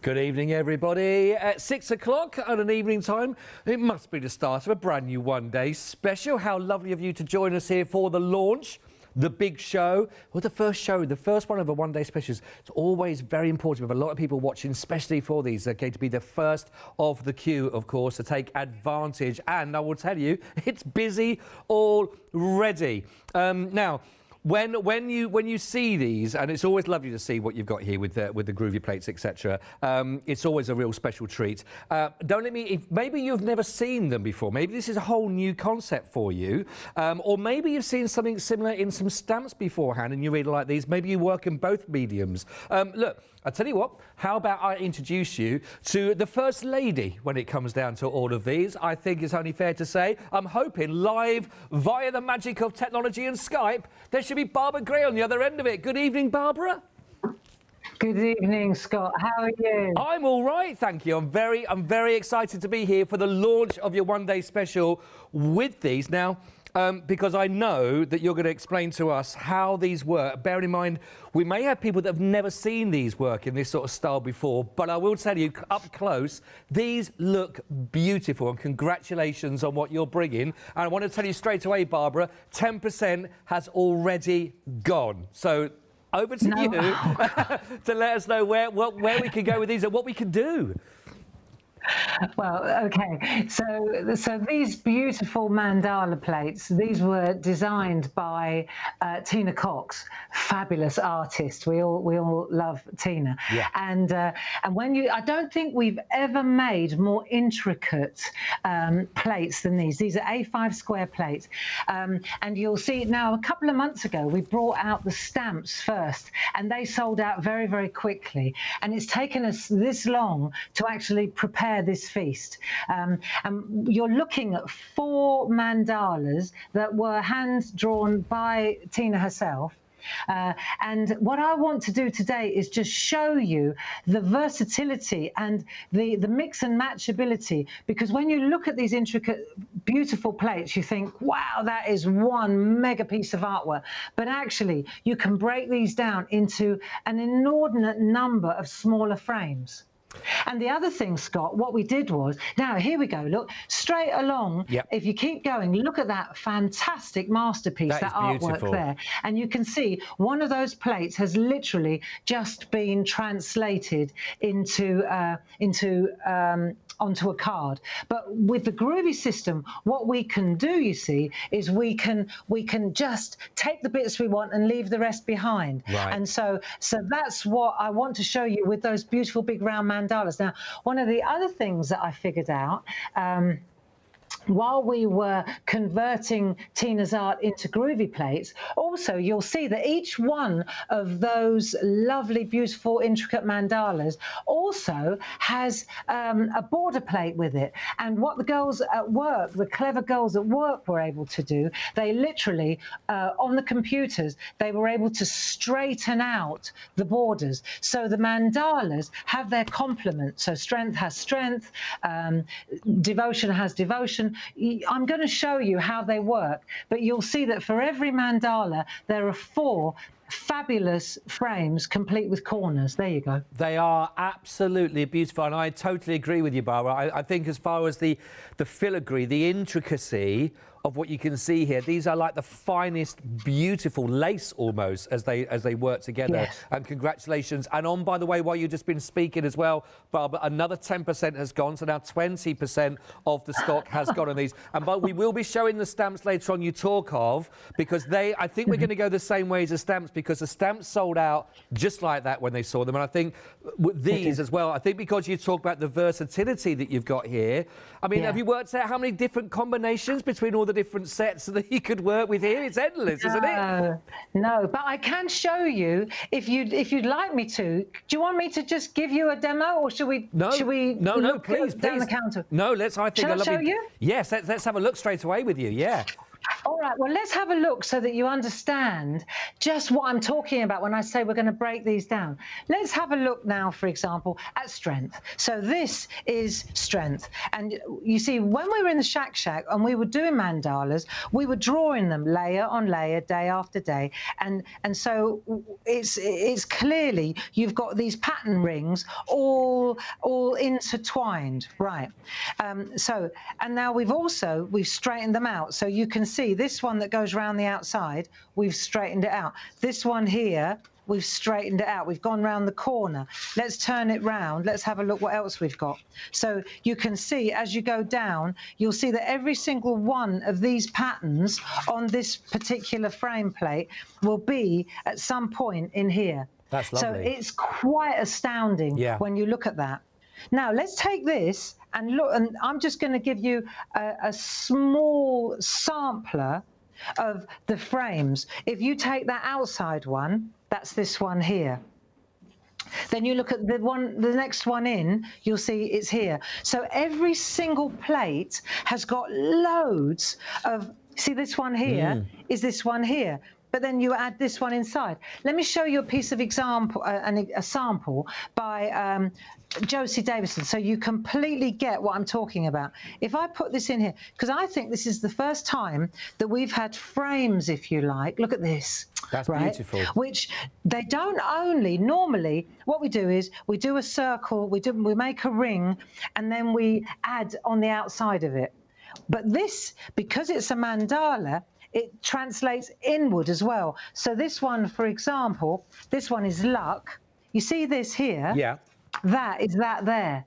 Good evening, everybody. At 6 o'clock at an evening time, it must be the start of a brand new one-day special. How lovely of you to join us here for the launch, the big show. Well, the first one of the one-day specials. It's always very important. We have a lot of people watching, especially for these. They're going to be the first of the queue, of course, to take advantage. And I will tell you, it's busy already. Now, when you see these, and it's always lovely to see what you've got here with the groovy plates, etc. It's always a real special treat. Maybe you've never seen them before. Maybe this is a whole new concept for you, or maybe you've seen something similar in some stamps beforehand, and you really like these. Maybe you work in both mediums. Look, I tell you what. How about I introduce you to the First Lady when it comes down to all of these? I think it's only fair to say I'm hoping live via the magic of technology and Skype. There should be Barbara Gray on the other end of it. Good evening, Barbara. Good evening, Scott. How are you? I'm all right, thank you. I'm very excited to be here for the launch of your one-day special with these now. Because I know that you're going to explain to us how these work. Bearing in mind, we may have people that have never seen these work in this sort of style before, but I will tell you, up close, these look beautiful, and congratulations on what you're bringing. And I want to tell you straight away, Barbara, 10% has already gone. So over to you to let us know where we can go with these and what we can do. Well, okay. So these beautiful mandala plates, these were designed by Tina Cox, fabulous artist. We all love Tina. Yeah. And when I don't think we've ever made more intricate plates than these. These are A5 square plates, and you'll see now. A couple of months ago, we brought out the stamps first, and they sold out very, very quickly. And it's taken us this long to actually prepare this feast. And you're looking at 4 mandalas that were hand drawn by Tina herself. And what I want to do today is just show you the versatility and the mix and match ability, because when you look at these intricate, beautiful plates, you think, wow, that is one mega piece of artwork. But actually, you can break these down into an inordinate number of smaller frames. And the other thing, Scott, what we did was, now here we go, look, straight along, yep. If you keep going, look at that fantastic masterpiece, that artwork there. And you can see one of those plates has literally just been translated onto a card. But with the groovy system, what we can do, you see, is we can just take the bits we want and leave the rest behind. Right. And so that's what I want to show you with those beautiful big round mandalas. Now, one of the other things that I figured out while we were converting Tina's art into groovy plates, also you'll see that each one of those lovely, beautiful, intricate mandalas also has a border plate with it. And what the girls at work, the clever girls at work, were able to do, they literally, on the computers, they were able to straighten out the borders. So the mandalas have their complement. So strength has strength, devotion has devotion. I'm going to show you how they work, but you'll see that for every mandala, there are 4 fabulous frames complete with corners. There you go. They are absolutely beautiful, and I totally agree with you, Barbara. I think as far as the filigree, the intricacy of what you can see here, these are like the finest, beautiful lace almost as they work together. Yes. And congratulations. And by the way, while you've just been speaking as well, Barbara, another 10% has gone, so now 20% of the stock has gone on these. But we will be showing the stamps later on you talk of, because I think we're going to go the same way as the stamps, because the stamps sold out just like that when they saw them. And I think with these as well, I think because you talk about the versatility that you've got here, I mean, have you worked out how many different combinations between all the different sets that you could work with here? It's endless, isn't it? No, but I can show you if you'd like me to. Do you want me to just give you a demo, or should we? No, please, down the counter. No, let's. I think. Shall I show you? Yes, let's have a look straight away with you. Yeah. All right, well, let's have a look so that you understand just what I'm talking about when I say we're going to break these down. Let's have a look now, for example, at strength. So this is strength. And you see, when we were in the Shack and we were doing mandalas, we were drawing them layer on layer, day after day. And so it's clearly you've got these pattern rings all intertwined, right? And now we've straightened them out. So you can see this one that goes around the outside, we've straightened it out. This one here, we've straightened it out. We've gone round the corner. Let's turn it round. Let's have a look what else we've got. So you can see as you go down, you'll see that every single one of these patterns on this particular frame plate will be at some point in here. That's lovely. So it's quite astounding when you look at that. Now let's take this and look, and I'm just going to give you a small sampler of the frames. If you take that outside one, that's this one here. Then you look at the next one in, you'll see it's here. So every single plate has got loads of, see this one here is this one here. But then you add this one inside. Let me show you a piece of example, a sample by Josie Davison, so you completely get what I'm talking about. If I put this in here, because I think this is the first time that we've had frames, if you like. Look at this. That's beautiful. Which they don't only, normally what we do is we do a circle, we make a ring, and then we add on the outside of it. But this, because it's a mandala, it translates inward as well. So this one, for example, this one is luck. You see this here? Yeah. That is that there.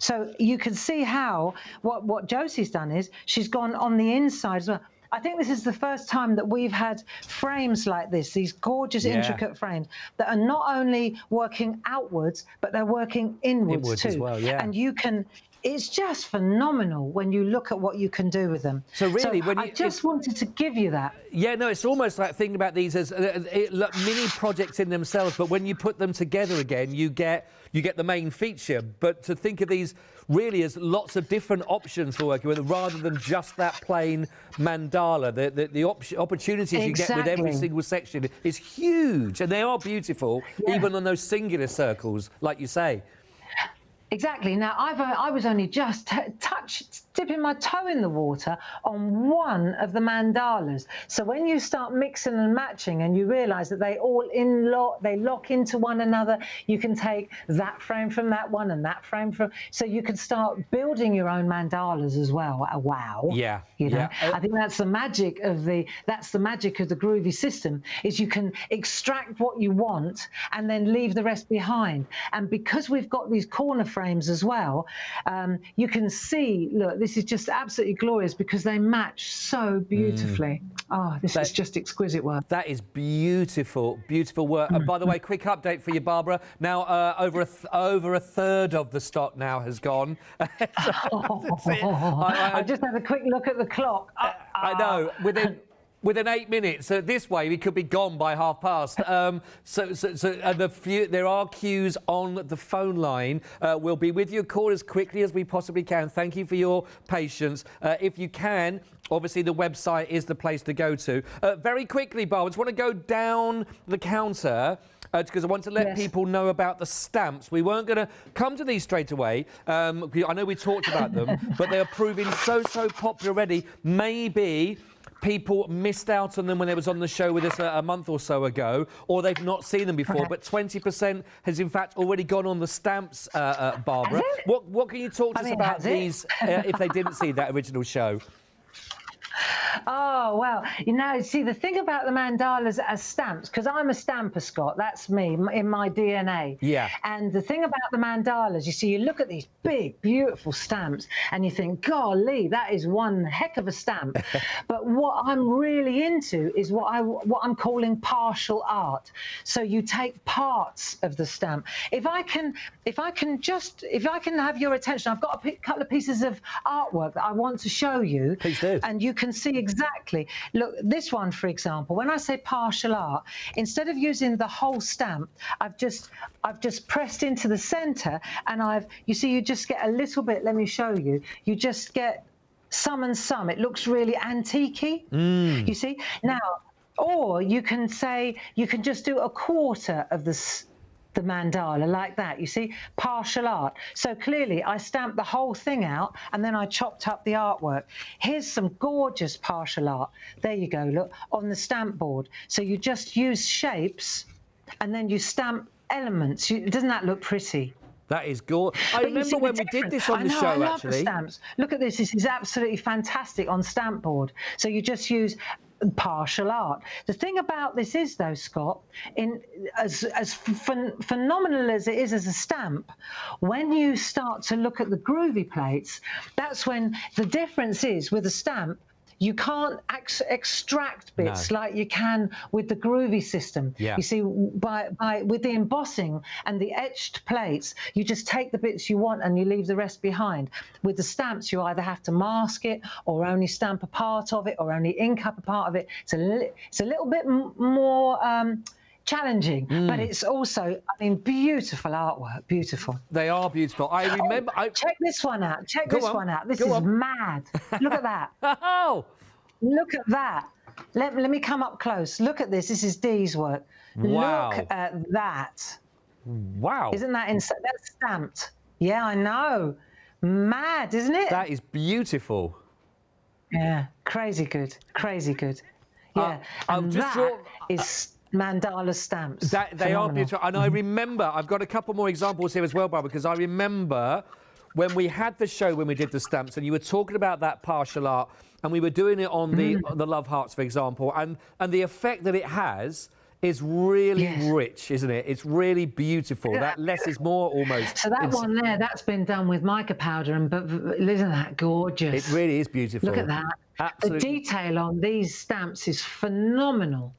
So you can see how, what Josie's done is she's gone on the inside as well. I think this is the first time that we've had frames like this, these gorgeous, intricate frames that are not only working outwards, but they're working inwards too. As well, yeah. And you can, it's just phenomenal when you look at what you can do with them. So really, I just wanted to give you that. Yeah, no, it's almost like thinking about these as mini projects in themselves, but when you put them together again, you get the main feature. But to think of these really as lots of different options for working with, rather than just that plain mandala, the opportunities you get with every single section is huge, and they are beautiful, even on those singular circles, like you say. Exactly. Now, I was only just dipping my toe in the water on one of the mandalas. So when you start mixing and matching and you realise that they all lock into one another, you can take that frame from that one and that frame from. So you can start building your own mandalas as well. Wow. Yeah. You know, I think that's the magic of the Groovy system, is you can extract what you want and then leave the rest behind. And because we've got these corner frames as well, you can see, look, this is just absolutely glorious because they match so beautifully. Oh, this is just exquisite work. That is beautiful, beautiful work. And by the way, quick update for you, Barbara. Now, over a third of the stock now has gone. I just had a quick look at the clock. I know, within 8 minutes. So this way, we could be gone by 12:30. There are queues on the phone line. We'll be with you, call as quickly as we possibly can. Thank you for your patience. If you can, obviously the website is the place to go to. Very quickly, Bob, I just want to go down the counter because I want to let people know about the stamps. We weren't going to come to these straight away. I know we talked about them, but they are proving so popular already. Maybe people missed out on them when they was on the show with us a month or so ago, or they've not seen them before. But 20% has in fact already gone on the stamps, Barbara. What can you talk to us about these if they didn't see that original show? Oh, well, you know, see, the thing about the mandalas as stamps, because I'm a stamper, Scott, that's me, in my DNA. Yeah. And the thing about the mandalas, you see, you look at these big, beautiful stamps, and you think, golly, that is one heck of a stamp. But what I'm really into is what I'm calling partial art. So you take parts of the stamp. If I can have your attention, I've got a couple of pieces of artwork that I want to show you. Please do. And you can see exactly. Look, this one, for example, when I say partial art, instead of using the whole stamp, I've just pressed into the center, and you see, you just get a little bit. Let me show you. You just get some and some. It looks really antique-y, you see. Now, or you can say, you can just do a quarter of the mandala like that, you see, partial art. So clearly I stamped the whole thing out and then I chopped up the artwork. Here's some gorgeous partial art. There you go, look, on the stamp board. So you just use shapes and then you stamp elements. Doesn't that look pretty? That is gorgeous. I remember when we did this on the show, I love actually. The stamps. Look at this. This is absolutely fantastic on stamp board. So you just use partial art. The thing about this is, though, Scott, as phenomenal as it is as a stamp, when you start to look at the groovy plates, that's when the difference is with a stamp. You can't extract bits like you can with the groovy system. Yeah. You see, with the embossing and the etched plates, you just take the bits you want and you leave the rest behind. With the stamps, you either have to mask it or only stamp a part of it or only ink up a part of it. It's a little bit more challenging, but it's also, I mean, beautiful artwork, beautiful. They are beautiful. I remember. Check this one out. Check this one out. This is mad. Look at that. Oh, look at that. Let me come up close. Look at this. This is Dee's work. Wow. Look at that. Wow. Isn't that insane? That's stamped. Yeah, I know. Mad, isn't it? That is beautiful. Yeah, crazy good. Crazy good. Yeah, and that is mandala stamps. They are beautiful. And I remember, I've got a couple more examples here as well, Barbara, because I remember when we had the show, when we did the stamps, and you were talking about that partial art, and we were doing it on the love hearts, for example, and the effect that it has is really rich, isn't it? It's really beautiful. Yeah. That less is more almost. So that one there, that's been done with mica powder, but isn't that gorgeous? It really is beautiful. Look at that. Absolutely. The detail on these stamps is phenomenal.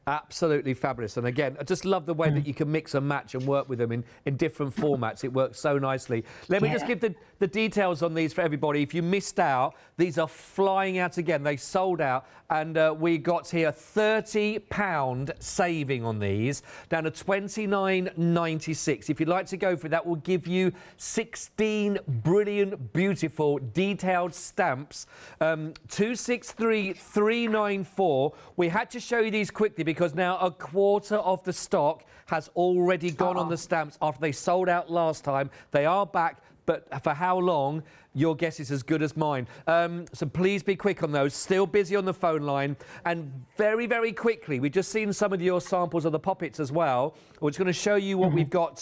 Absolutely fabulous. And again, I just love the way that you can mix and match and work with them in different formats. It works so nicely. Let me just give the details on these for everybody. If you missed out, these are flying out again. They sold out, and we got here £30 saving on these, down to $29.96. If you'd like to go for that, we'll give you 16 brilliant, beautiful, detailed stamps. 263394. We had to show you these quickly because now a quarter of the stock has already gone on the stamps after they sold out last time. They are back, but for how long? Your guess is as good as mine. So please be quick on those. Still busy on the phone line. And very, very quickly, we've just seen some of your samples of the poppets as well. We're just going to show you what we've got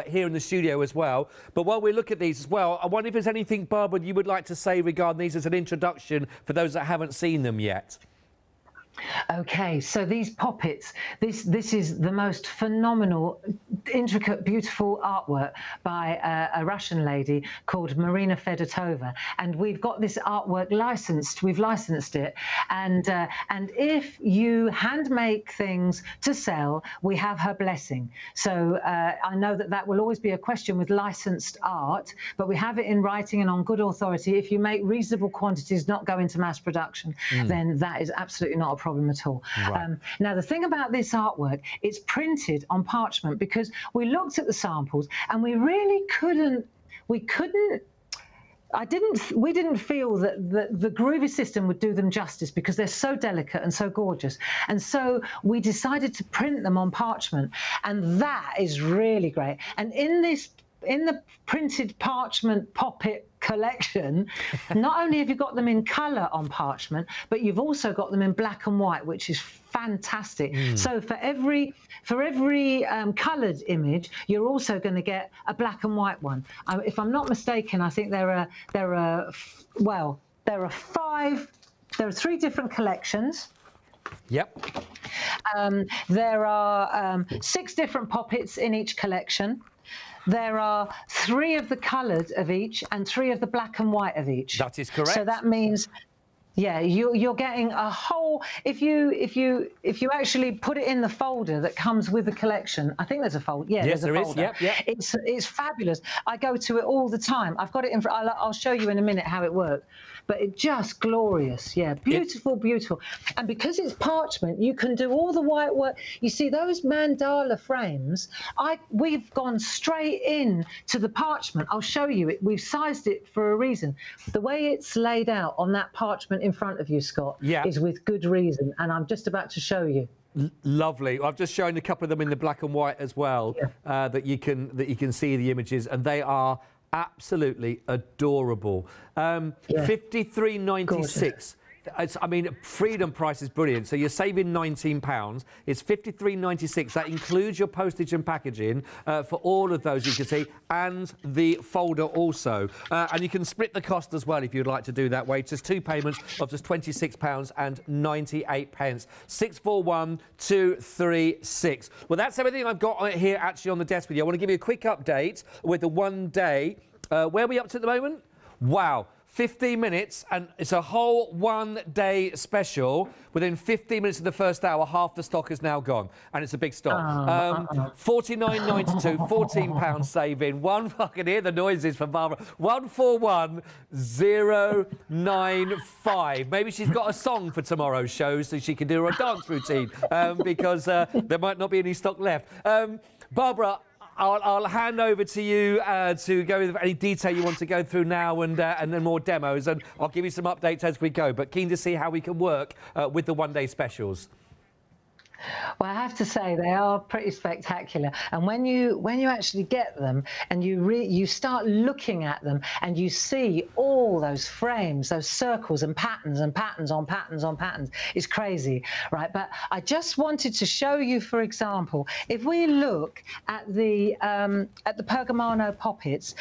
here in the studio as well. But while we look at these as well, I wonder if there's anything, Barbara, you would like to say regarding these as an introduction for those that haven't seen them yet. Okay, so these poppets, this is the most phenomenal, intricate, beautiful artwork by a Russian lady called Marina Fedotova, and we've got this artwork licensed. We've licensed it, and if you hand make things to sell, we have her blessing. So I know that will always be a question with licensed art, but we have it in writing and on good authority. If you make reasonable quantities, not go into mass production, then that is absolutely not a problem at all. Right. Now, the thing about this artwork, it's printed on parchment because we looked at the samples and we really we didn't feel that the groovy system would do them justice because they're so delicate and so gorgeous. And so we decided to print them on parchment, and that is really great. And in the printed parchment poppet collection, not only have you got them in colour on parchment, but you've also got them in black and white, which is fantastic. So for every coloured image, you're also going to get a black and white one. If I'm not mistaken, I think there are 3 different collections. Yep. There are 6 different poppets in each collection. There are 3 of the coloured of each and 3 of the black and white of each. That is correct. So that means, yeah, you're getting a whole. If you actually put it in the folder that comes with the collection, I think there's a folder. Yeah, yes, there's a folder. Yep. It's fabulous. I go to it all the time. I've got it in. I'll show you in a minute how it works. but it just glorious. Yeah, beautiful, beautiful. And because it's parchment, you can do all the white work. You see those mandala frames, we've gone straight in to the parchment. I'll show you it. We've sized it for a reason. The way it's laid out on that parchment in front of you, Scott, is with good reason. And I'm just about to show you. Lovely. I've just shown a couple of them in the black and white as well, that you can see the images, and they are absolutely adorable. 53.96. I mean, Freedom price is brilliant. So you're saving £19. It's £53.96. That includes your postage and packaging for all of those, you can see, and the folder also. And you can split the cost as well if you'd like to do that way. Just 2 payments of just £26.98. 641236. Well, that's everything I've got here actually on the desk with you. I want to give you a quick update with the 1 day. Where are we up to at the moment? Wow. 15 minutes, and it's a whole 1 day special. Within 15 minutes of the first hour, half the stock is now gone, and it's a big stock. £49.92, £14 saving. I can hear the noises from Barbara. 141095. Maybe she's got a song for tomorrow's show so she can do her dance routine, because there might not be any stock left. Barbara, I'll hand over to you to go with any detail you want to go through now, and then more demos, and I'll give you some updates as we go. But keen to see how we can work with the 1 day specials. Well, I have to say they are pretty spectacular, and when you actually get them and you start looking at them and you see all those frames, those circles and patterns on patterns, it's crazy, right? But I just wanted to show you, for example, if we look at the Pergamano poppets,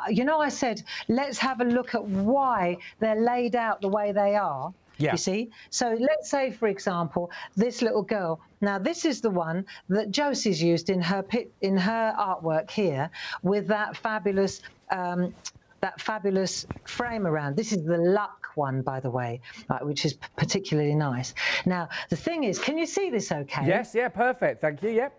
you know, I said let's have a look at why they're laid out the way they are. You see, so let's say, for example, this little girl. Now, this is the one that Josie's used in her artwork here, with that fabulous frame around. This is the Luck one, by the way, right, which is particularly nice. Now, the thing is, can you see this? Okay. Yes. Yeah. Perfect. Thank you. Yep.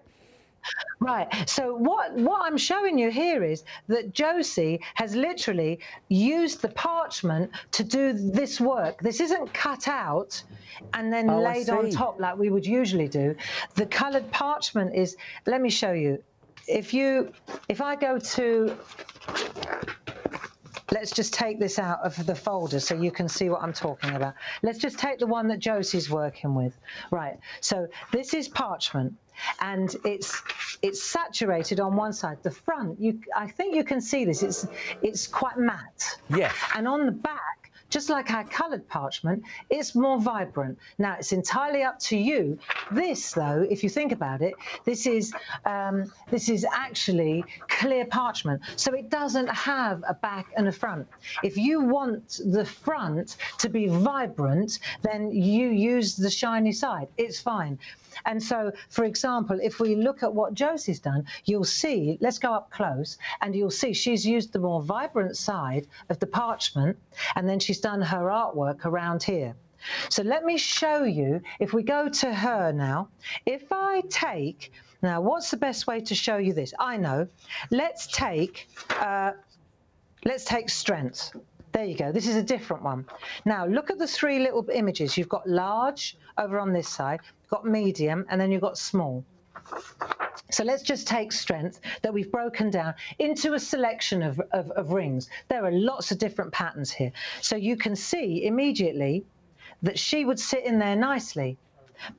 Right, so what I'm showing you here is that Josie has literally used the parchment to do this work. This isn't cut out and then laid on top like we would usually do. The coloured parchment is, let me show you. If I go to, let's just take this out of the folder so you can see what I'm talking about. Let's just take the one that Josie's working with. Right, so this is parchment, and it's saturated on one side. The front, I think you can see this, it's quite matte. Yes. And on the back, just like our coloured parchment, it's more vibrant. Now, it's entirely up to you. This, though, if you think about it, this is actually clear parchment, so it doesn't have a back and a front. If you want the front to be vibrant, then you use the shiny side. It's fine. And so, for example, if we look at what Josie's done, you'll see, let's go up close, and you'll see she's used the more vibrant side of the parchment, and then she's done her artwork around here. So let me show you, if we go to her now, if I take, now what's the best way to show you this? I know, let's take strength. There you go. This is a different one. Now, look at the 3 little images. You've got large over on this side, you've got medium, and then you've got small. So let's just take strength that we've broken down into a selection of rings. There are lots of different patterns here. So you can see immediately that she would sit in there nicely.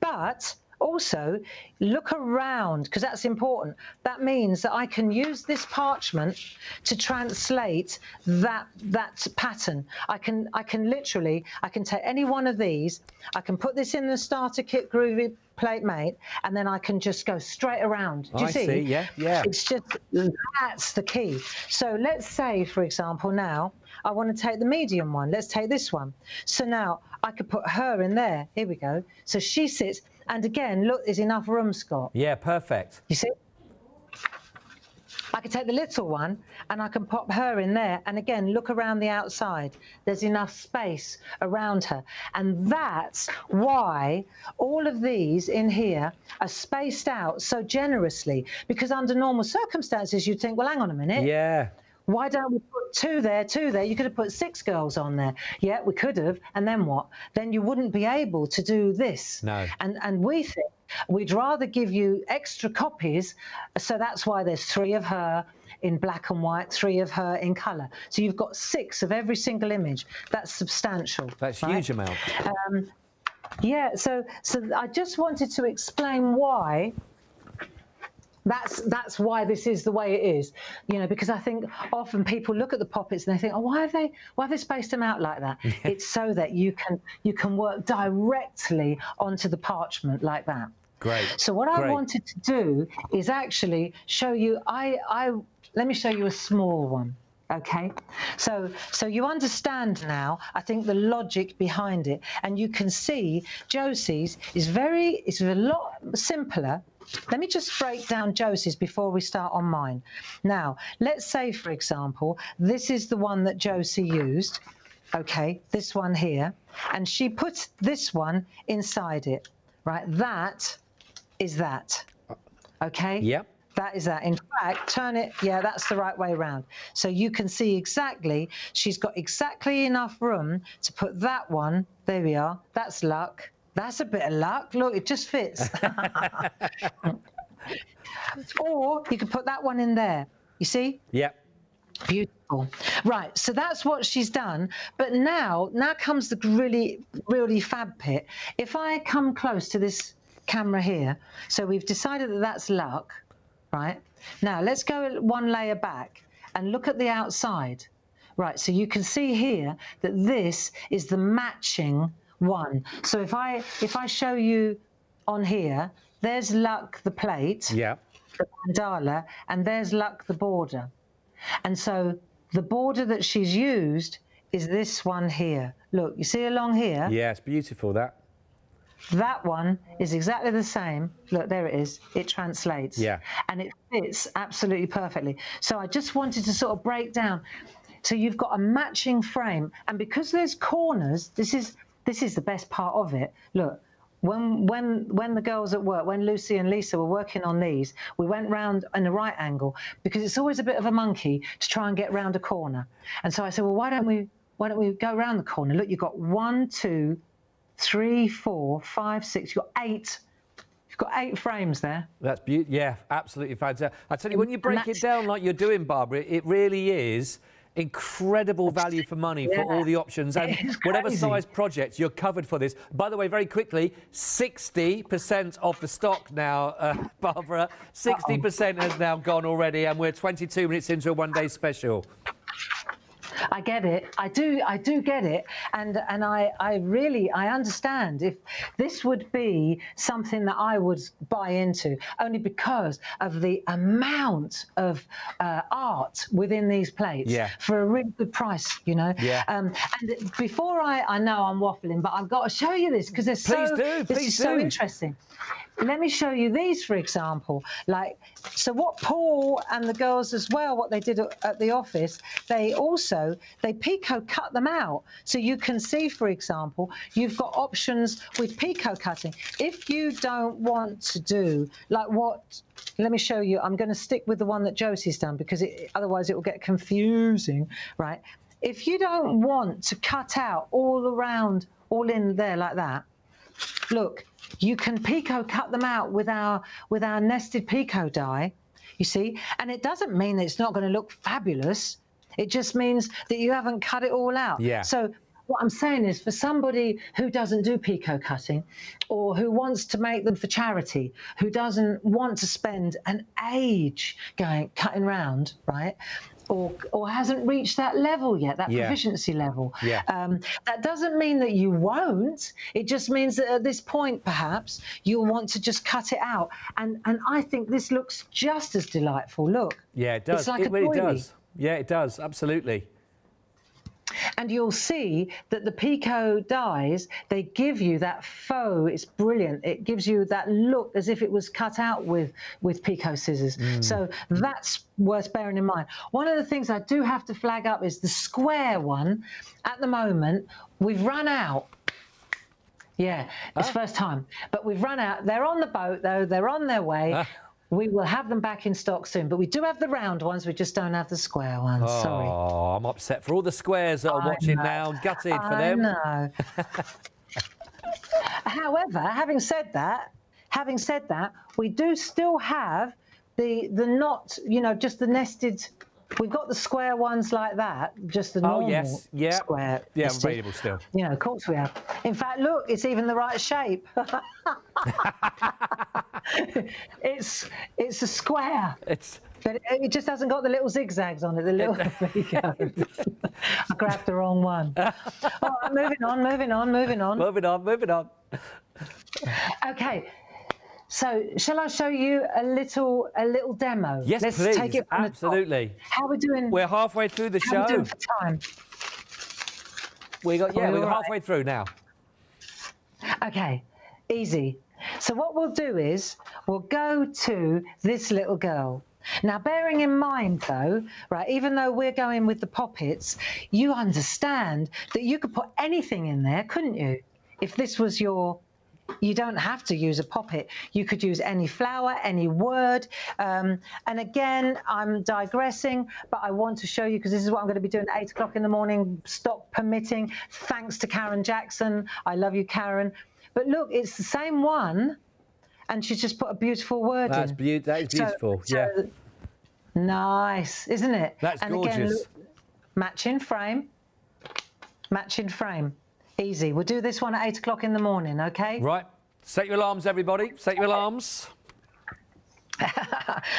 But also, look around, because that's important. That means that I can use this parchment to translate that pattern. I can literally take any one of these, I can put this in the starter kit groovy plate mate, and then I can just go straight around. Do you see? I see, yeah. It's just, that's the key. So let's say, for example, now I want to take the medium one. Let's take this one. So now I could put her in there. Here we go. So she sits. And again, look, there's enough room, Scott. Yeah, perfect. You see? I can take the little one and I can pop her in there. And again, look around the outside. There's enough space around her. And that's why all of these in here are spaced out so generously. Because under normal circumstances, you'd think, well, hang on a minute. Yeah. Why don't we put two there, two there? You could have put 6 girls on there. Yeah, we could have. And then what? Then you wouldn't be able to do this. No. And we think we'd rather give you extra copies. So that's why there's 3 of her in black and white, 3 of her in colour. So you've got 6 of every single image. That's substantial. That's a huge amount. Yeah, so I just wanted to explain why. That's why this is the way it is, you know, because I think often people look at the poppets and they think, oh, why have they spaced them out like that? It's so that you can work directly onto the parchment like that. Great. So what I wanted to do is actually show you. Let me show you a small one. Okay, so you understand now, I think, the logic behind it, and you can see Josie's is a lot simpler. Let me just break down Josie's before we start on mine. Now, let's say, for example, this is the one that Josie used, okay, this one here, and she puts this one inside it, right? That is that, okay? Yep. That is that. In fact, turn it, yeah, that's the right way around. So you can see exactly, she's got exactly enough room to put that one, there we are, that's luck. That's a bit of luck. Look, it just fits. Or you could put that one in there. You see? Yep. Beautiful. Right, so that's what she's done. But now comes the really fab bit. If I come close to this camera here, so we've decided that that's luck, right? Now let's go one layer back and look at the outside. Right, so you can see here that this is the matching one. So if I show you on here, there's luck the plate, yeah, the mandala, and there's luck the border. And so the border that she's used is this one here. Look, you see along here? Yeah, it's beautiful, that. That one is exactly the same. Look, there it is. It translates. Yeah. And it fits absolutely perfectly. So I just wanted to sort of break down. So you've got a matching frame, and because there's corners, this is the best part of it. Look, when the girls at work, when Lucy and Lisa were working on these, we went round in a right angle because it's always a bit of a monkey to try and get round a corner. And so I said, well, why don't we go round the corner? Look, you've got 1, 2, 3, 4, 5, 6. You've got 8. You've got 8 frames there. That's beautiful. Yeah, absolutely fantastic. I tell you, when you break it down like you're doing, Barbara, it really is incredible value for money for all the options, and whatever size project, you're covered for this. By the way, very quickly, 60% of the stock now, Barbara, 60% has now gone already, and we're 22 minutes into a one-day special. I get it. I do get it. And I really understand. If this would be something that I would buy into, only because of the amount of art within these plates for a really good price, you know. Yeah. And before I know I'm waffling, but I've got to show you this because this is so interesting. Let me show you these, for example. Like, so what Paul and the girls as well, what they did at the office, they Pico cut them out. So you can see, for example, you've got options with Pico cutting. If you don't want to do, like what, let me show you. I'm going to stick with the one that Josie's done because otherwise it will get confusing, right? If you don't want to cut out all around, all in there like that, look, you can Pico cut them out with our nested Pico die, you see, and it doesn't mean that it's not going to look fabulous. It just means that you haven't cut it all out. Yeah. So what I'm saying is, for somebody who doesn't do Pico cutting, or who wants to make them for charity, who doesn't want to spend an age cutting round, right? Or hasn't reached that level yet, that proficiency level. Yeah. That doesn't mean that you won't. It just means that at this point, perhaps, you'll want to just cut it out. And I think this looks just as delightful. Look. Yeah, it does. It's like it really does. Yeah, it does. Absolutely. And you'll see that the Pico dies, they give you that faux, it's brilliant. It gives you that look as if it was cut out with Pico scissors. So that's worth bearing in mind. One of the things I do have to flag up is the square one. At the moment, we've run out. Yeah, it's first time. But we've run out. They're on the boat, though. They're on their way. We will have them back in stock soon, but we do have the round ones. We just don't have the square ones. Sorry. Oh, I'm upset for all the squares that are watching now. Gutted for them. I know. However, having said that, we do still have the not, you know, just the nested. We've got the square ones like that, just the normal square. Yeah, available still. You know, of course we have. In fact, look, it's even the right shape. It's a square. But it just hasn't got the little zigzags on it. The little. There you go. I grabbed the wrong one. All right, moving on. Okay. So, shall I show you a little demo? Yes, Let's please. Take it from Absolutely. The top. How are we doing? We're halfway through the show. How are we doing for time? We're halfway through now. Okay, easy. So what we'll do is we'll go to this little girl. Now, bearing in mind, though, right, even though we're going with the poppets, you understand that you could put anything in there, couldn't you? If this was your... You don't have to use a poppet. You could use any flower, any word. And again, I'm digressing, but I want to show you, because this is what I'm going to be doing at 8 o'clock in the morning, stock permitting. Thanks to Karen Jackson. I love you, Karen. But look, it's the same one, and she's just put a beautiful word in. That is beautiful, yeah. Nice, isn't it? That's and gorgeous. Again, look, matching frame. Easy. We'll do this one at 8 o'clock in the morning, okay? Right. Set your alarms, everybody. Set your alarms.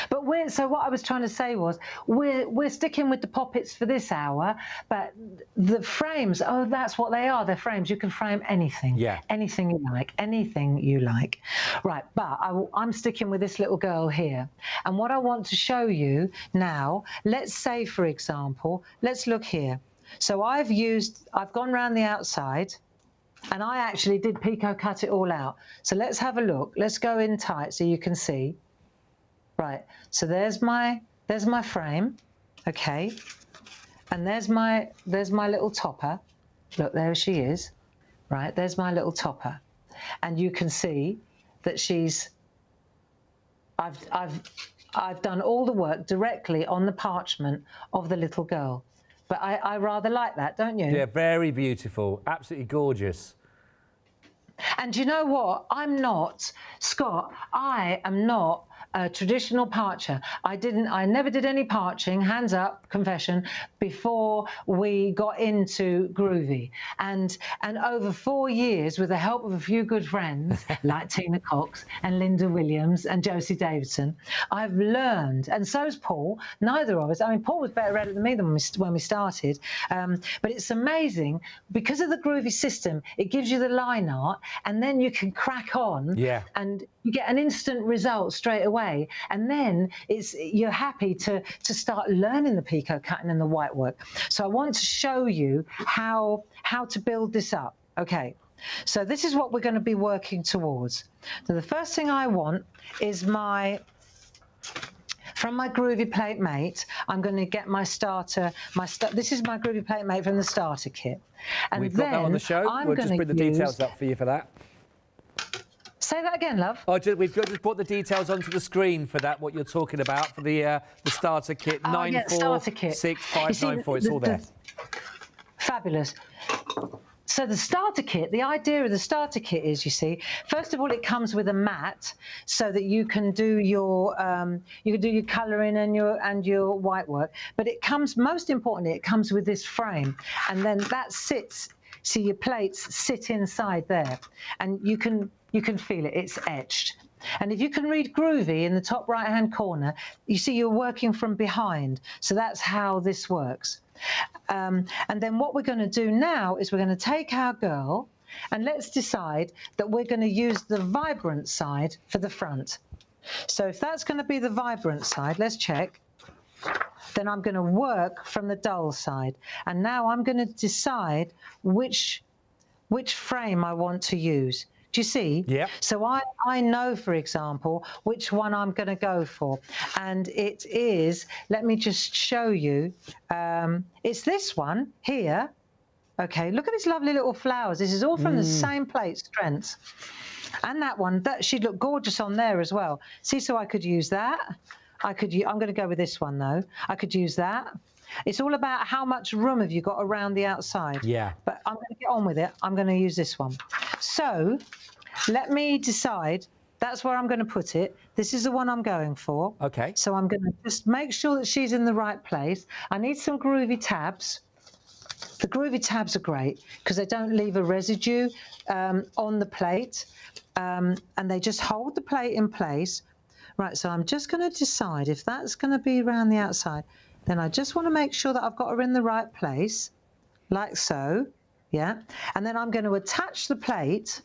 But so what I was trying to say was we're sticking with the poppets for this hour, but the frames, oh, that's what they are. They're frames. You can frame anything. Yeah. Anything you like. Right, but I'm sticking with this little girl here. And what I want to show you now, let's say, for example, let's look here. So I've gone round the outside, and I actually did Pico cut it all out. So let's have a look. Let's go in tight so you can see. Right. So there's my frame, okay, and there's my little topper. Look, there she is. Right. There's my little topper, and you can see that I've done all the work directly on the parchment of the little girl. But I rather like that, don't you? Yeah, very beautiful. Absolutely gorgeous. And you know what? Scott, I am not a traditional parcher. I never did any parching, hands up, confession, before we got into Groovy. And over 4 years, with the help of a few good friends, like Tina Cox and Linda Williams and Josie Davidson, I've learned, and so's Paul, neither of us, I mean, Paul was better at it than me when we started, but it's amazing, because of the Groovy system, it gives you the line art, and then you can crack on, and you get an instant result straight away, and then you're happy to start learning the Pico cutting and the white work. So I want to show you how to build this up. Okay, so this is what we're going to be working towards. So the first thing I want is from my Groovy Plate Mate, I'm going to get my starter. This is my Groovy Plate Mate from the starter kit. And we've got that on the show. We'll just bring the details up for you for that. Say that again, love. We've just put the details onto the screen for that, what you're talking about, for the starter kit, 946594, it's all there. Fabulous. So the starter kit, the idea of the starter kit is, you see, first of all, it comes with a mat so that you can do your colouring and your white work. But it comes, most importantly, it comes with this frame, and then that sits. See, your plates sit inside there, and you can feel it. It's etched. And if you can read Groovy in the top right-hand corner, you see you're working from behind. So that's how this works. And then what we're going to do now is we're going to take our girl, and let's decide that we're going to use the vibrant side for the front. So if that's going to be the vibrant side, let's check. Then I'm going to work from the dull side. And now I'm going to decide which frame I want to use. Do you see? Yeah. So I know, for example, which one I'm going to go for. And it is, let me just show you, it's this one here. Okay, look at these lovely little flowers. This is all from the same plate strengths. And that one, that she'd look gorgeous on there as well. See, so I could use that. I'm going to go with this one though. I could use that. It's all about how much room have you got around the outside. Yeah. But I'm going to get on with it. I'm going to use this one. So let me decide. That's where I'm going to put it. This is the one I'm going for. Okay. So I'm going to just make sure that she's in the right place. I need some groovy tabs. The groovy tabs are great because they don't leave a residue on the plate, and they just hold the plate in place. Right, so I'm just going to decide if that's going to be around the outside. Then I just want to make sure that I've got her in the right place, like so, yeah. And then I'm going to attach the plate.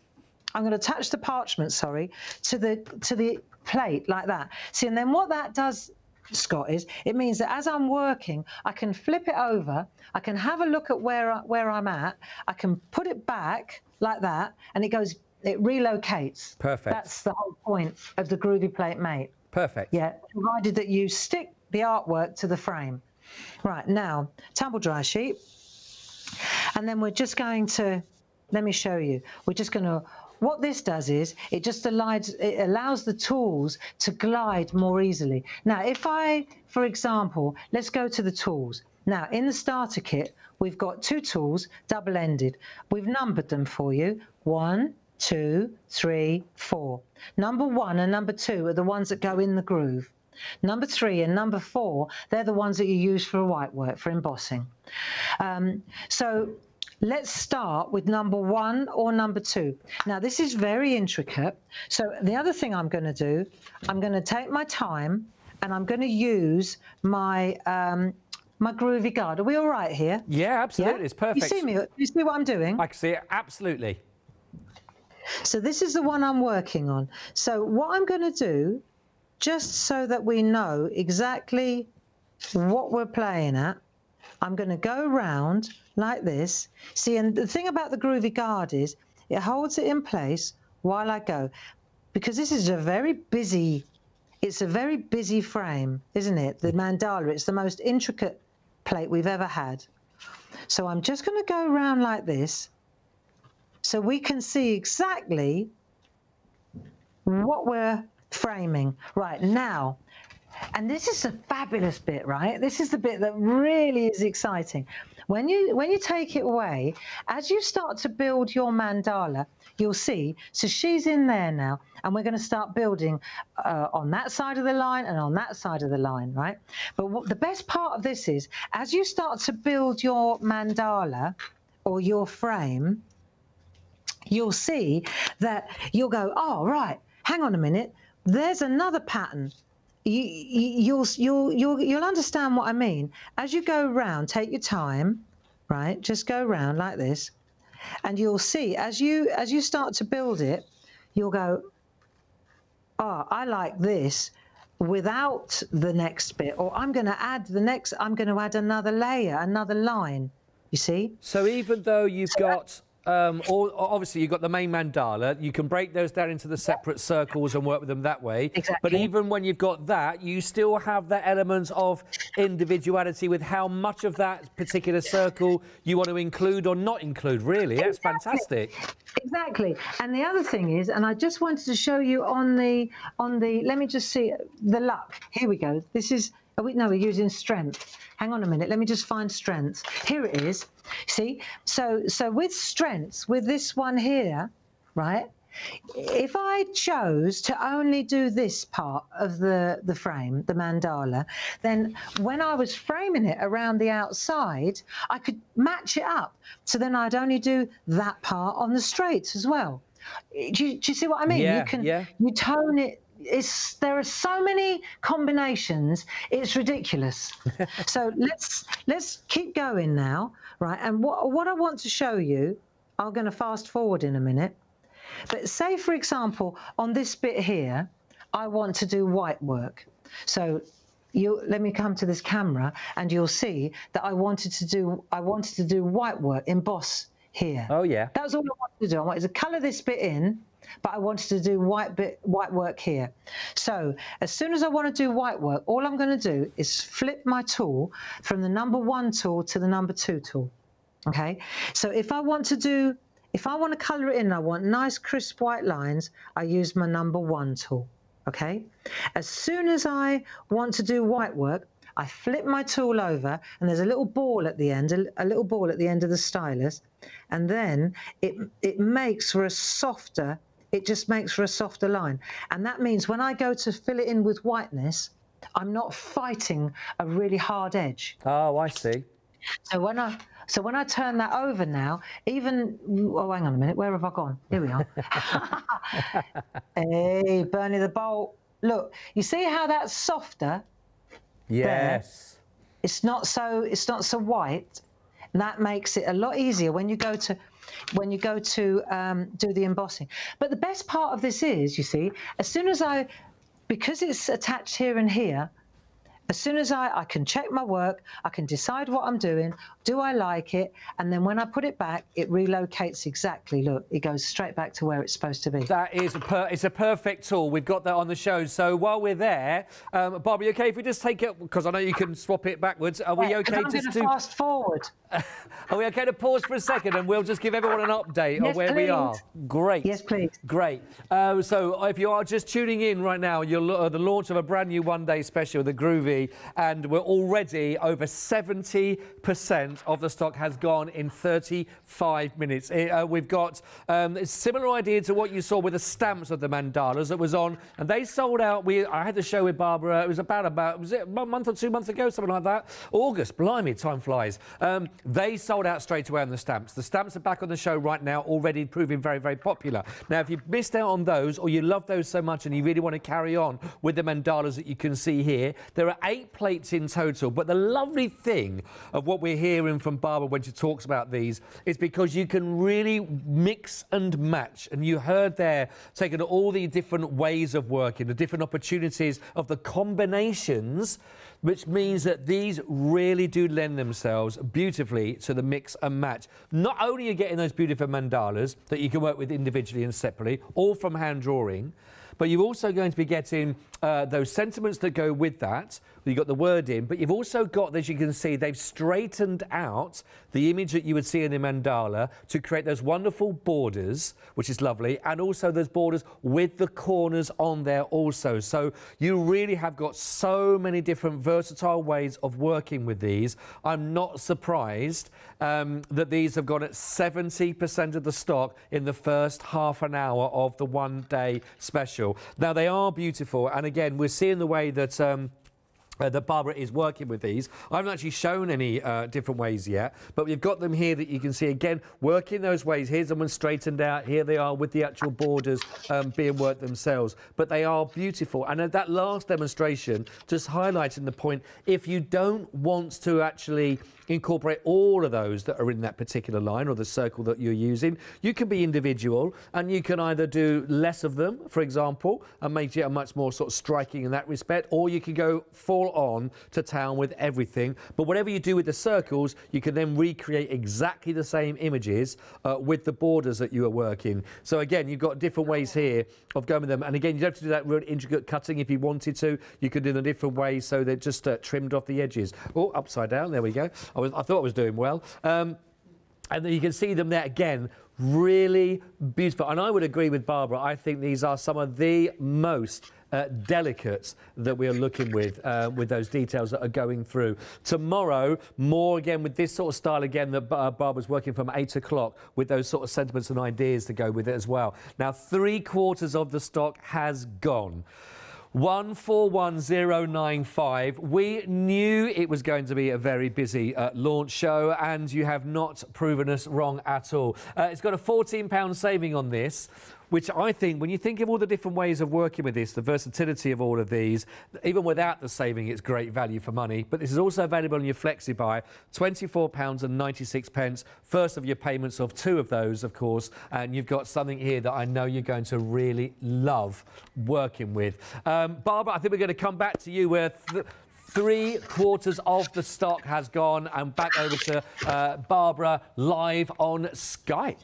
I'm going to attach the parchment, sorry, to the plate like that. See, and then what that does, Scott, is it means that as I'm working, I can flip it over. I can have a look at where I'm at. I can put it back like that, and it relocates. Perfect. That's the whole point of the Groovy Plate Mate. Perfect. Yeah, provided that you stick the artwork to the frame. Right, now, tumble dry sheet. And then we're just going to, let me show you. We're just going to, what this does is, it just allows the tools to glide more easily. Now, if I, for example, let's go to the tools. Now, in the starter kit, we've got 2 tools, double-ended. We've numbered them for you. 1, 2, 3, 4. Number 1 and number 2 are the ones that go in the groove. Number 3 and number 4, they're the ones that you use for white work, for embossing. So let's start with number 1 or number 2. Now, this is very intricate. So the other thing I'm going to do, I'm going to take my time and I'm going to use my my groovy guard. Are we all right here? Yeah, absolutely. Yeah? It's perfect. You see me? You see what I'm doing? I can see it, absolutely. So this is the one I'm working on. So what I'm going to do, just so that we know exactly what we're playing at, I'm going to go around like this. See, and the thing about the groovy guard is it holds it in place while I go, because this is it's a very busy frame, isn't it? The mandala, it's the most intricate plate we've ever had. So I'm just going to go around like this so we can see exactly what we're framing. Right, now, and this is a fabulous bit, right? This is the bit that really is exciting. When you take it away, as you start to build your mandala, you'll see, so she's in there now, and we're going to start building on that side of the line and on that side of the line, right? But the best part of this is, as you start to build your mandala or your frame, you'll see that you'll go, oh, right, hang on a minute, there's another pattern. You'll understand what I mean. As you go round, take your time, right? Just go round like this, and you'll see as you start to build it, you'll go, oh, I like this without the next bit, or I'm going to add another layer, another line. You see? So even though you've got obviously you've got the main mandala, you can break those down into the separate circles and work with them that way. Exactly. But even when you've got that, you still have that element of individuality with how much of that particular circle you want to include or not include, really. That's fantastic. Exactly. And the other thing is, and I just wanted to show you on the, let me just see, the luck. Here we go. This is, we're using strength. Hang on a minute, let me just find strength. Here it is. See, so with strengths, with this one here, right? If I chose to only do this part of the frame, the mandala, then when I was framing it around the outside, I could match it up. So then I'd only do that part on the straights as well. Do you see what I mean? Yeah, you tone it. There are so many combinations, it's ridiculous. So let's keep going now, right? And what I want to show you, I'm going to fast forward in a minute, but say for example on this bit here I want to do white work. So let me come to this camera and you'll see that I wanted to do white work, emboss here. Oh yeah. That was all I wanted to do. I wanted to colour this bit in, but I wanted to do white work here. So as soon as I want to do white work, all I'm going to do is flip my tool from the number 1 tool to the number 2 tool. Okay. So if I want to do if I want to colour it in and I want nice crisp white lines, I use my number 1 tool, okay? As soon as I want to do white work, I flip my tool over and there's a little ball at the end, a little ball at the end of the stylus, and then it makes for a softer, it just makes for a softer line. And that means when I go to fill it in with whiteness, I'm not fighting a really hard edge. Oh, I see. So when I turn that over now, even, oh, hang on a minute, where have I gone? Here we are. Hey, Bernie the Bolt. Look, you see how that's softer? Yes. There. It's not so white, and that makes it a lot easier when you go to do the embossing. But the best part of this is, you see, as soon as because it's attached here and here, as soon as I can check my work, I can decide what I'm doing, do I like it, and then when I put it back, it relocates exactly. Look, it goes straight back to where it's supposed to be. That is it's a perfect tool. We've got that on the show. So while we're there, Barbara, you okay if we just take it, because I know you can swap it backwards. Are we okay to fast forward? Are we okay to pause for a second and we'll just give everyone an update on where we are? Great. Yes, please. Great. So if you are just tuning in right now, you're the launch of a brand new one-day special, the Groovy, and we're already over 70% of the stock has gone in 35 minutes. We've got a similar idea to what you saw with the stamps of the mandalas that was on, and they sold out. I had the show with Barbara. It was was it a month or 2 months ago, something like that? August. Blimey, time flies. They sold out straight away on the stamps. The stamps are back on the show right now, already proving very, very popular. Now, if you've missed out on those, or you love those so much and you really want to carry on with the mandalas that you can see here, there are 8 plates in total. But the lovely thing of what we're hearing from Barbara when she talks about these is because you can really mix and match. And you heard there, taking all the different ways of working, the different opportunities of the combinations, which means that these really do lend themselves beautifully to the mix and match. Not only are you getting those beautiful mandalas that you can work with individually and separately, all from hand drawing, but you're also going to be getting those sentiments that go with that. You've got the word in, but you've also got, as you can see, they've straightened out the image that you would see in the mandala to create those wonderful borders, which is lovely, and also those borders with the corners on there also. So you really have got so many different versatile ways of working with these. I'm not surprised that these have gone at 70% of the stock in the first half an hour of the one-day special. Now, they are beautiful, and again, we're seeing the way that that Barbara is working with these. I haven't actually shown any different ways yet, but we've got them here that you can see, again, working those ways. Here's them straightened out. Here they are with the actual borders being worked themselves. But they are beautiful. And at that last demonstration, just highlighting the point, if you don't want to actually incorporate all of those that are in that particular line or the circle that you're using, you can be individual, and you can either do less of them, for example, and make it a much more sort of striking in that respect, or you can go full on to town with everything. But whatever you do with the circles, you can then recreate exactly the same images with the borders that you are working. So again, you've got different ways here of going with them. And again, you don't have to do that real intricate cutting if you wanted to. You could do them different ways so they're just trimmed off the edges. Oh, upside down, there we go. I thought I was doing well. And then you can see them there again, really beautiful. And I would agree with Barbara. I think these are some of the most delicate that we are looking with those details that are going through. Tomorrow, more again with this sort of style again that Barbara's working from 8 o'clock with those sort of sentiments and ideas to go with it as well. Now, 3/4 of the stock has gone. 141095. We knew it was going to be a very busy launch show, and you have not proven us wrong at all. It's got a £14 saving on this, which I think, when you think of all the different ways of working with this, the versatility of all of these, even without the saving, it's great value for money. But this is also available on your FlexiBuy, £24.96. First of your payments of 2 of those, of course, and you've got something here that I know you're going to really love working with. Barbara, I think we're going to come back to you where 3/4 of the stock has gone, and back over to Barbara live on Skype.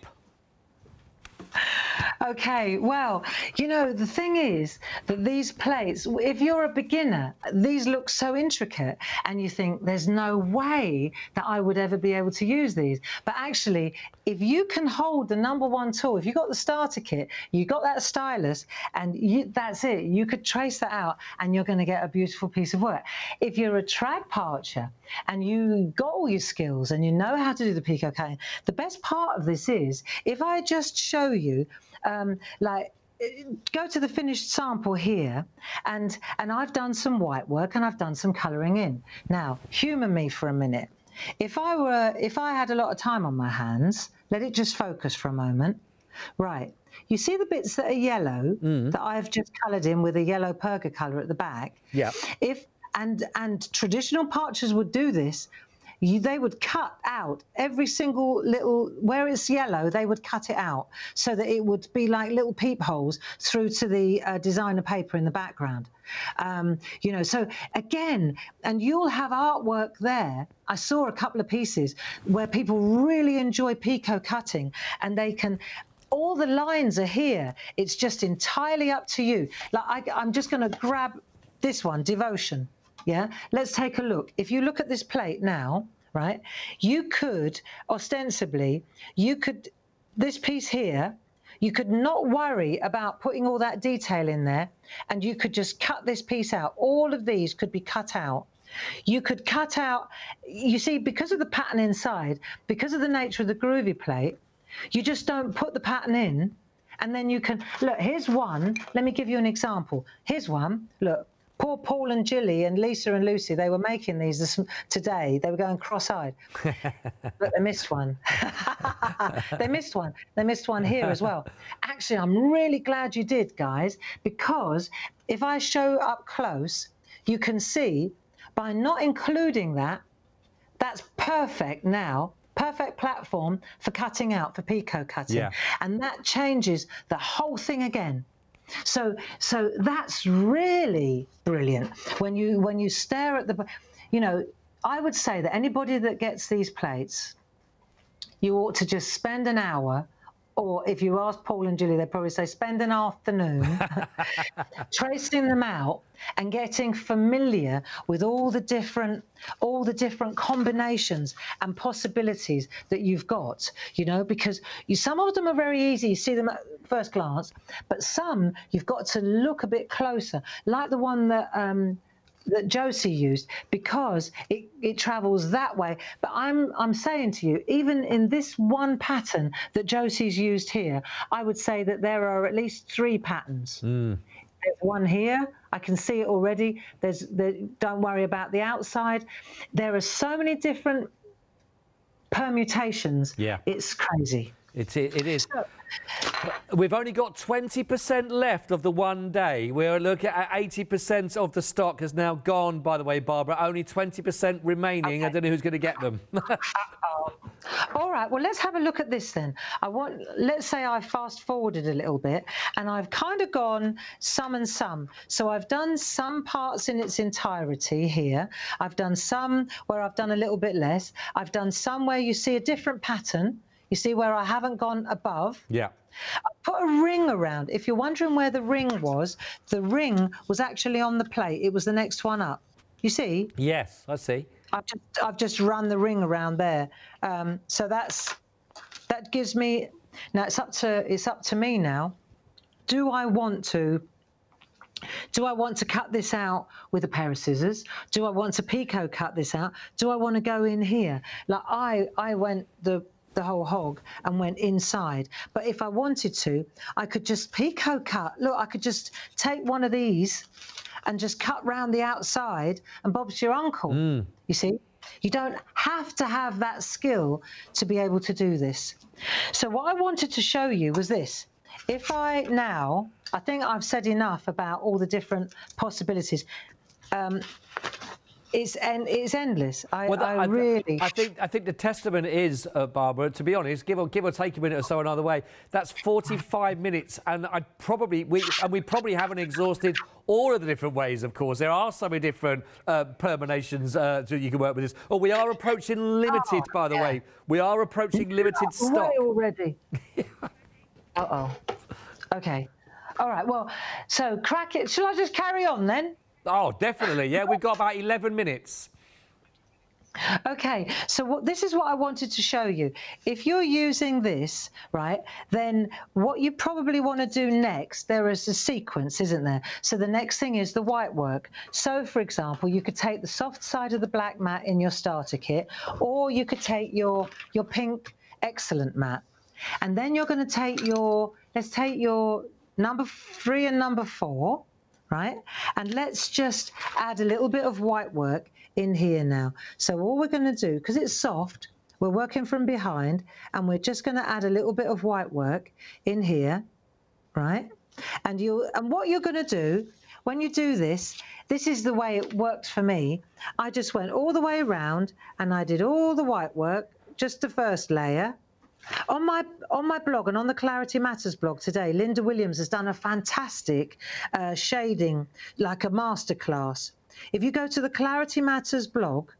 Okay, well, you know, the thing is that these plates, if you're a beginner, these look so intricate and you think there's no way that I would ever be able to use these. But actually, if you can hold the #1 tool, if you got the starter kit, you got that stylus, and that's it. You could trace that out and you're going to get a beautiful piece of work. If you're a trad parcher and you got all your skills and you know how to do the picot cutting, the best part of this is if I just show you, like, go to the finished sample here, and I've done some white work and I've done some colouring in. Now, humour me for a minute. If I had a lot of time on my hands, let it just focus for a moment. Right, you see the bits that are yellow that I've just coloured in with a yellow perga colour at the back? Yeah. And traditional parchers would do this. They would cut out every single little, where it's yellow, they would cut it out so that it would be like little peepholes through to the designer paper in the background. You know, so again, and you'll have artwork there. I saw a couple of pieces where people really enjoy picot cutting, and they can, all the lines are here. It's just entirely up to you. Like I'm just going to grab this one, Devotion. Yeah, let's take a look. If you look at this plate now, right, you could ostensibly, this piece here, you could not worry about putting all that detail in there, and you could just cut this piece out. All of these could be cut out. You could cut out, you see, because of the pattern inside, because of the nature of the groovy plate, you just don't put the pattern in, and then you can, look, here's one. Let me give you an example. Here's one, look. Poor Paul and Gilly and Lisa and Lucy, they were making these today. They were going cross-eyed. But they missed one. They missed one. They missed one here as well. Actually, I'm really glad you did, guys, because if I show up close, you can see by not including that, that's perfect now. Perfect platform for cutting out, for picot cutting. Yeah. And that changes the whole thing again. So that's really brilliant. When you stare at the, you know, I would say that anybody that gets these plates, you ought to just spend an hour, or if you ask Paul and Julie, they'd probably say spend an afternoon tracing them out and getting familiar with all the different combinations and possibilities that you've got, you know, because some of them are very easy, you see them at first glance, but some you've got to look a bit closer, like the one that that Josie used, because it travels that way. But I'm saying to you, even in this one pattern that Josie's used here, I would say that there are at least 3 patterns. There's one here, I can see it already. Don't worry about the outside. There are so many different permutations. Yeah, it's crazy. It is. We've only got 20% left of the one day. We're looking at 80% of the stock has now gone, by the way, Barbara. Only 20% remaining. Okay. I don't know who's going to get them. All right, well, let's have a look at this then. Let's say I fast forwarded a little bit and I've kind of gone some and some. So I've done some parts in its entirety here. I've done some where I've done a little bit less. I've done some where you see a different pattern. You see where I haven't gone above? Yeah. I put a ring around. If you're wondering where the ring was actually on the plate. It was the next one up. You see? Yes, I see. I've just run the ring around there. So that gives me. Now it's up to me now. Do I want to cut this out with a pair of scissors? Do I want to picot cut this out? Do I want to go in here? Like I went the whole hog and went inside. But if I wanted to, I could just picot cut. Look, I could just take one of these and just cut round the outside, and Bob's your uncle. You see? You don't have to have that skill to be able to do this. So what I wanted to show you was this. If I think I've said enough about all the different possibilities. It's endless. I think the testament is, Barbara, to be honest, give or take a minute or so another way, that's 45 minutes, and we probably haven't exhausted all of the different ways, of course. There are so many different permutations that you can work with this. Oh, we are approaching limited, by the way. We are approaching limited stock. Way already. Uh-oh. Okay. All right. Well, so crack it. Shall I just carry on then? Oh, definitely. Yeah, we've got about 11 minutes. Okay, so this is what I wanted to show you. If you're using this, right, then what you probably want to do next, there is a sequence, isn't there? So the next thing is the white work. So, for example, you could take the soft side of the black mat in your starter kit, or you could take your pink excellent mat. And then you're going to take let's take your number 3 and number 4, right? And let's just add a little bit of white work in here now. So all we're going to do, because it's soft, we're working from behind, and we're just going to add a little bit of white work in here, right? And what you're going to do when you do this, this is the way it worked for me. I just went all the way around and I did all the white work, just the first layer. On my blog and on the Clarity Matters blog today, Linda Williams has done a fantastic shading, like a masterclass. If you go to the Clarity Matters blog,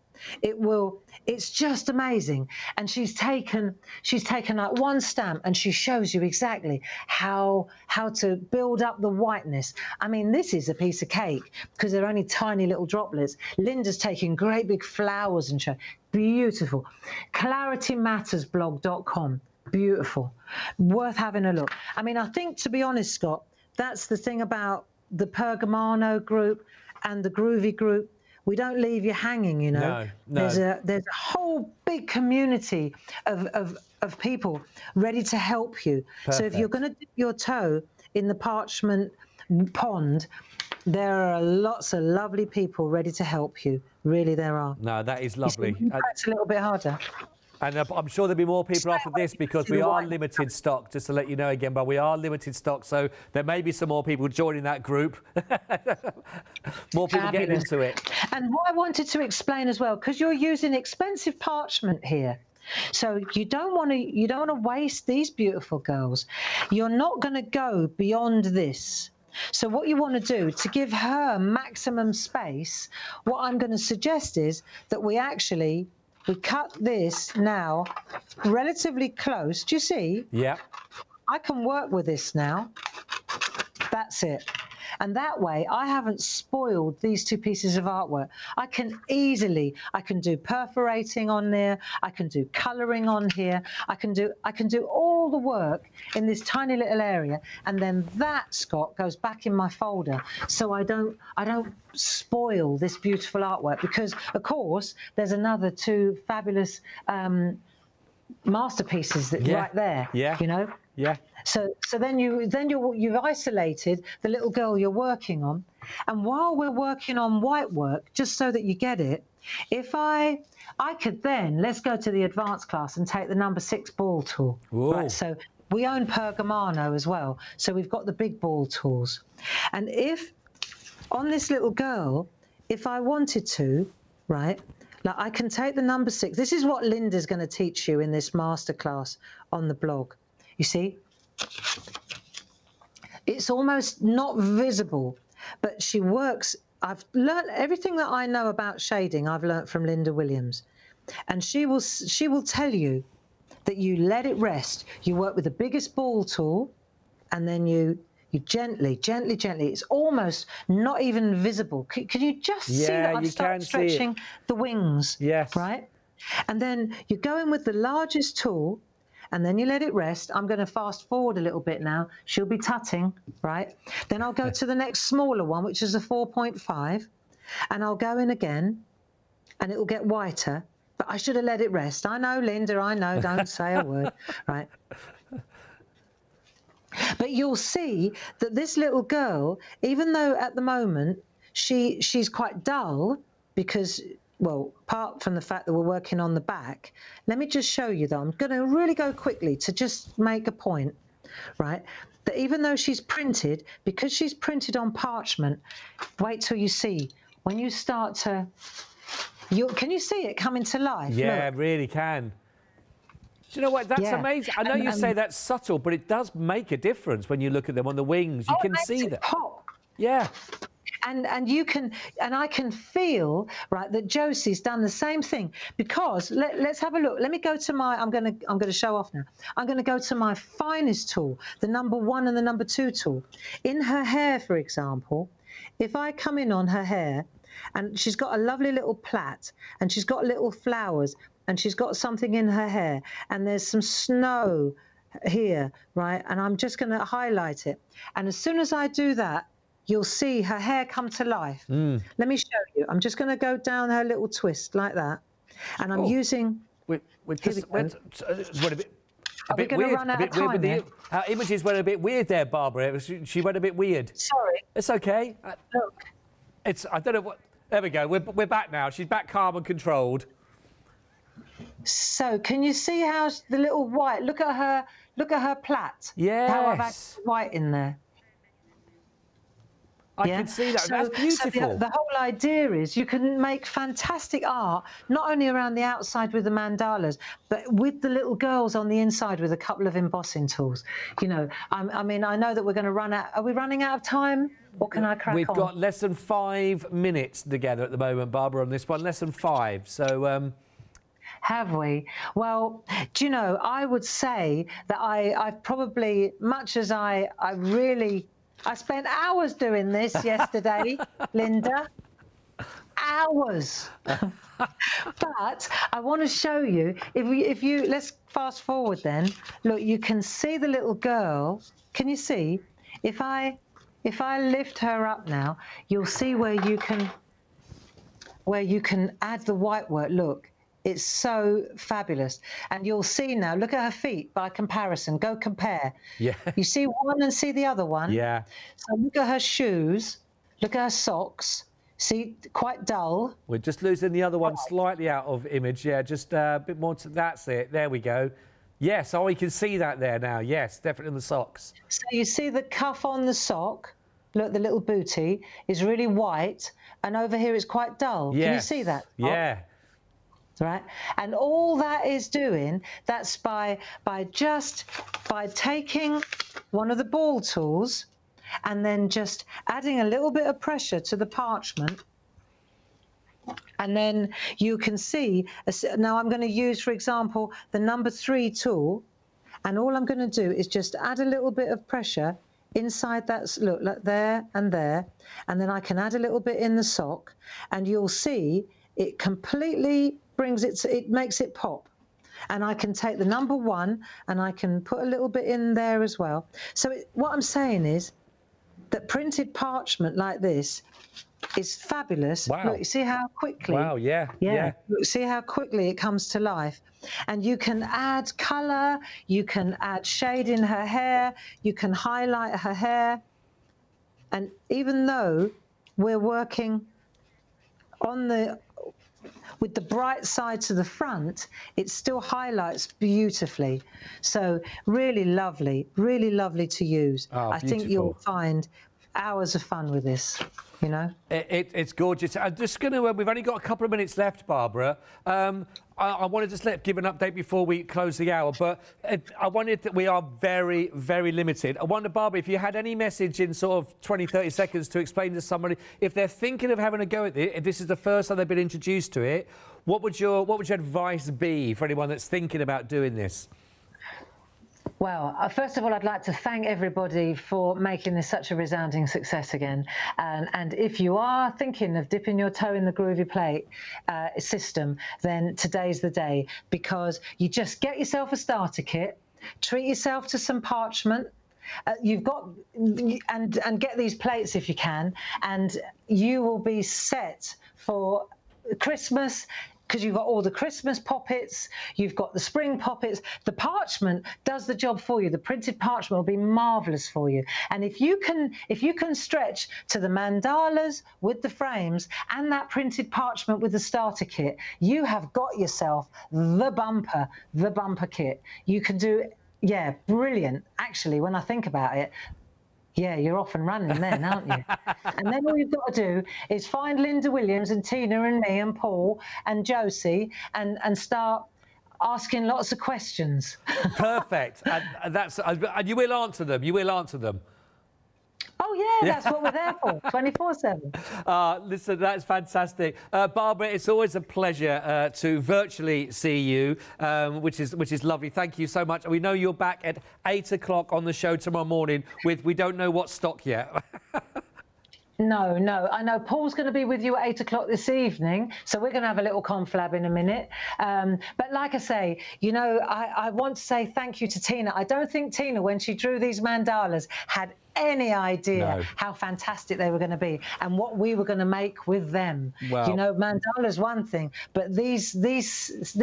it's just amazing. And she's taken like one stamp and she shows you exactly how to build up the whiteness. I mean, this is a piece of cake because they're only tiny little droplets. Linda's taking great big flowers and show. Beautiful. claritymattersblog.com. Beautiful. Worth having a look. I mean, I think, to be honest, Scott, that's the thing about the Pergamano group and the Groovy group. We don't leave you hanging, you know. No. There's a whole big community of people ready to help you. Perfect. So if you're going to dip your toe in the Parchment pond, there are lots of lovely people ready to help you. Really, there are. No, that is lovely. It's a little bit harder. And I'm sure there'll be more people after this because we are limited stock, just to let you know again, but we are limited stock, so there may be some more people joining that group. More people getting into it. And what I wanted to explain as well, because you're using expensive parchment here, so you don't want to waste these beautiful girls. You're not going to go beyond this. So what you want to do to give her maximum space, what I'm going to suggest is that we cut this now relatively close. Do you see? Yeah. I can work with this now. That's it. And that way, I haven't spoiled these two pieces of artwork. I can do perforating on there. I can do colouring on here. I can do all the work in this tiny little area. And then that, Scott, goes back in my folder. So I don't spoil this beautiful artwork because, of course, there's another 2 fabulous masterpieces right there. Yeah. You know. Yeah. So then you've isolated the little girl you're working on, and while we're working on white work, just so that you get it, if I could then, let's go to the advanced class and take the number 6 ball tool. Ooh. Right. So we own Pergamano as well, so we've got the big ball tools, and if on this little girl, if I wanted to, right. Like I can take the number 6. This is what Linda's going to teach you in this masterclass on the blog. You see, it's almost not visible, but she works. I've learned everything that I know about shading. I've learned from Linda Williams, and she will tell you that you let it rest. You work with the biggest ball tool, and then you gently. It's almost not even visible. Can you just see that I've started stretching the wings? Yes. Right, and then you go in with the largest tool. And then you let it rest. I'm going to fast forward a little bit now. She'll be tutting, right? Then I'll go to the next smaller one, which is a 4.5. And I'll go in again, and it will get whiter. But I should have let it rest. I know, Linda, I know. Don't say a word, right? But you'll see that this little girl, even though at the moment she's quite dull because... Well, apart from the fact that we're working on the back, let me just show you, though. I'm going to really go quickly to just make a point, right? That even though she's printed, because she's printed on parchment, wait till you see. When you start to... can you see it coming to life? Yeah, Look. really can. Do you know what? That's amazing. I know you say that's subtle, but it does make a difference when you look at them on the wings. You can see that. Pop. Yeah. and you can, and I can feel, right, that Josie's done the same thing, because let's have a look. Let me go to my, I'm going to show off now. I'm going to go to my finest tool, the number 1 and the number 2 tool. In her hair, for example, if I come in on her hair, and she's got a lovely little plait, and she's got little flowers, and she's got something in her hair, and there's some snow here, right, and I'm just going to highlight it. And as soon as I do that, you'll see her hair come to life. Let me show you. I'm just going to go down her little twist like that, and I'm using. We're just went a bit weird. Run out of time there? Our images went a bit weird there, Barbara. She went a bit weird. Sorry. It's okay. Look. I don't know what. There we go. We're back now. She's back calm and controlled. So can you see how the little white? Look at her plait. Yes. How I've added white in there. I can see that. That's beautiful. So the whole idea is you can make fantastic art, not only around the outside with the mandalas, but with the little girls on the inside with a couple of embossing tools. You know, I mean, I know that we're going to run out. Are we running out of time? Or can I crack on? We've got less than 5 minutes together at the moment, Barbara, on this one. Less than 5. So. Have we? Well, do you know, I would say that I've probably, much as I spent hours doing this yesterday, Linda. Hours. But I want to show you, if you let's fast forward then. Look, you can see the little girl. Can you see? If I lift her up now, you'll see where you can add the white work. Look. It's so fabulous. And you'll see now, look at her feet by comparison. Go compare. Yeah. You see one and see the other one? Yeah. So look at her shoes. Look at her socks. See, quite dull. We're just losing the other one slightly out of image. Yeah, just a bit more. That's it. There we go. Yes, we can see that there now. Yes, definitely in the socks. So you see the cuff on the sock. Look, the little booty is really white. And over here it's quite dull. Yes. Can you see that? Yeah. Right, and all that is doing, that's by taking one of the ball tools and then just adding a little bit of pressure to the parchment, and then you can see. Now I'm going to use, for example, the number 3 tool, and all I'm going to do is just add a little bit of pressure inside that. Look, there, and then I can add a little bit in the sock, and you'll see it completely it makes it pop. And I can take the number 1 and I can put a little bit in there as well. So what I'm saying is that printed parchment like this is fabulous. Wow. Look, you see how quickly? Wow, yeah. Look, see how quickly it comes to life. And you can add colour, you can add shade in her hair, you can highlight her hair. And even though we're working with the bright side to the front, it still highlights beautifully. So really lovely to use. Oh, I think you'll find hours of fun with this, you know. It's gorgeous. I'm just going to, we've only got a couple of minutes left, Barbara. I wanted to just give an update before we close the hour, but I wanted that we are very, very limited. I wonder, Barbara, if you had any message in sort of 20, 30 seconds to explain to somebody, if they're thinking of having a go at it, if this is the first time they've been introduced to it, what would your advice be for anyone that's thinking about doing this? Well, first of all, I'd like to thank everybody for making this such a resounding success again. And if you are thinking of dipping your toe in the Groovy Plate system, then today's the day, because you just get yourself a starter kit, treat yourself to some parchment. You've got and get these plates if you can, and you will be set for Christmas. Because you've got all the Christmas poppets, you've got the spring poppets. The parchment does the job for you. The printed parchment will be marvellous for you. And if you can stretch to the mandalas with the frames and that printed parchment with the starter kit, you have got yourself the bumper kit. You can do, yeah, brilliant. Actually, when I think about it, yeah, you're off and running then, aren't you? And then all you've got to do is find Linda Williams and Tina and me and Paul and Josie and start asking lots of questions. Perfect. And you will answer them. You will answer them. Oh yeah, that's what we're there for, 24/7. Listen, that's fantastic. Barbara, it's always a pleasure to virtually see you, which is lovely. Thank you so much. And we know you're back at 8 o'clock on the show tomorrow morning with, we don't know what stock yet. No, no. I know Paul's going to be with you at 8 o'clock this evening, so we're going to have a little conflab in a minute. But like I say, you know, I want to say thank you to Tina. I don't think Tina, when she drew these mandalas, had any idea how fantastic they were going to be and what we were going to make with them. Well, you know, mandala's one thing, but this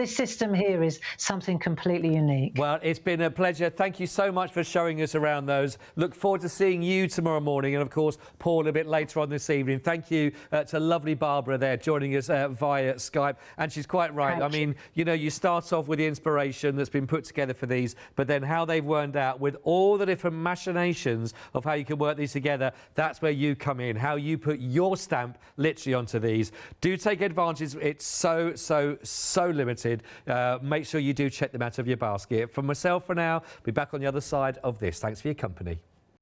system here is something completely unique. Well, it's been a pleasure. Thank you so much for showing us around those. Look forward to seeing you tomorrow morning, and of course Paul a bit later on this evening. Thank you to lovely Barbara there joining us via Skype, and she's quite right. I mean, you know, you start off with the inspiration that's been put together for these, but then how they've worked out with all the different machinations of how you can work these together, that's where you come in, how you put your stamp literally onto these. Do take advantage. It's so limited. Make sure you do check them out of your basket. From myself for now, be back on the other side of this. Thanks for your company.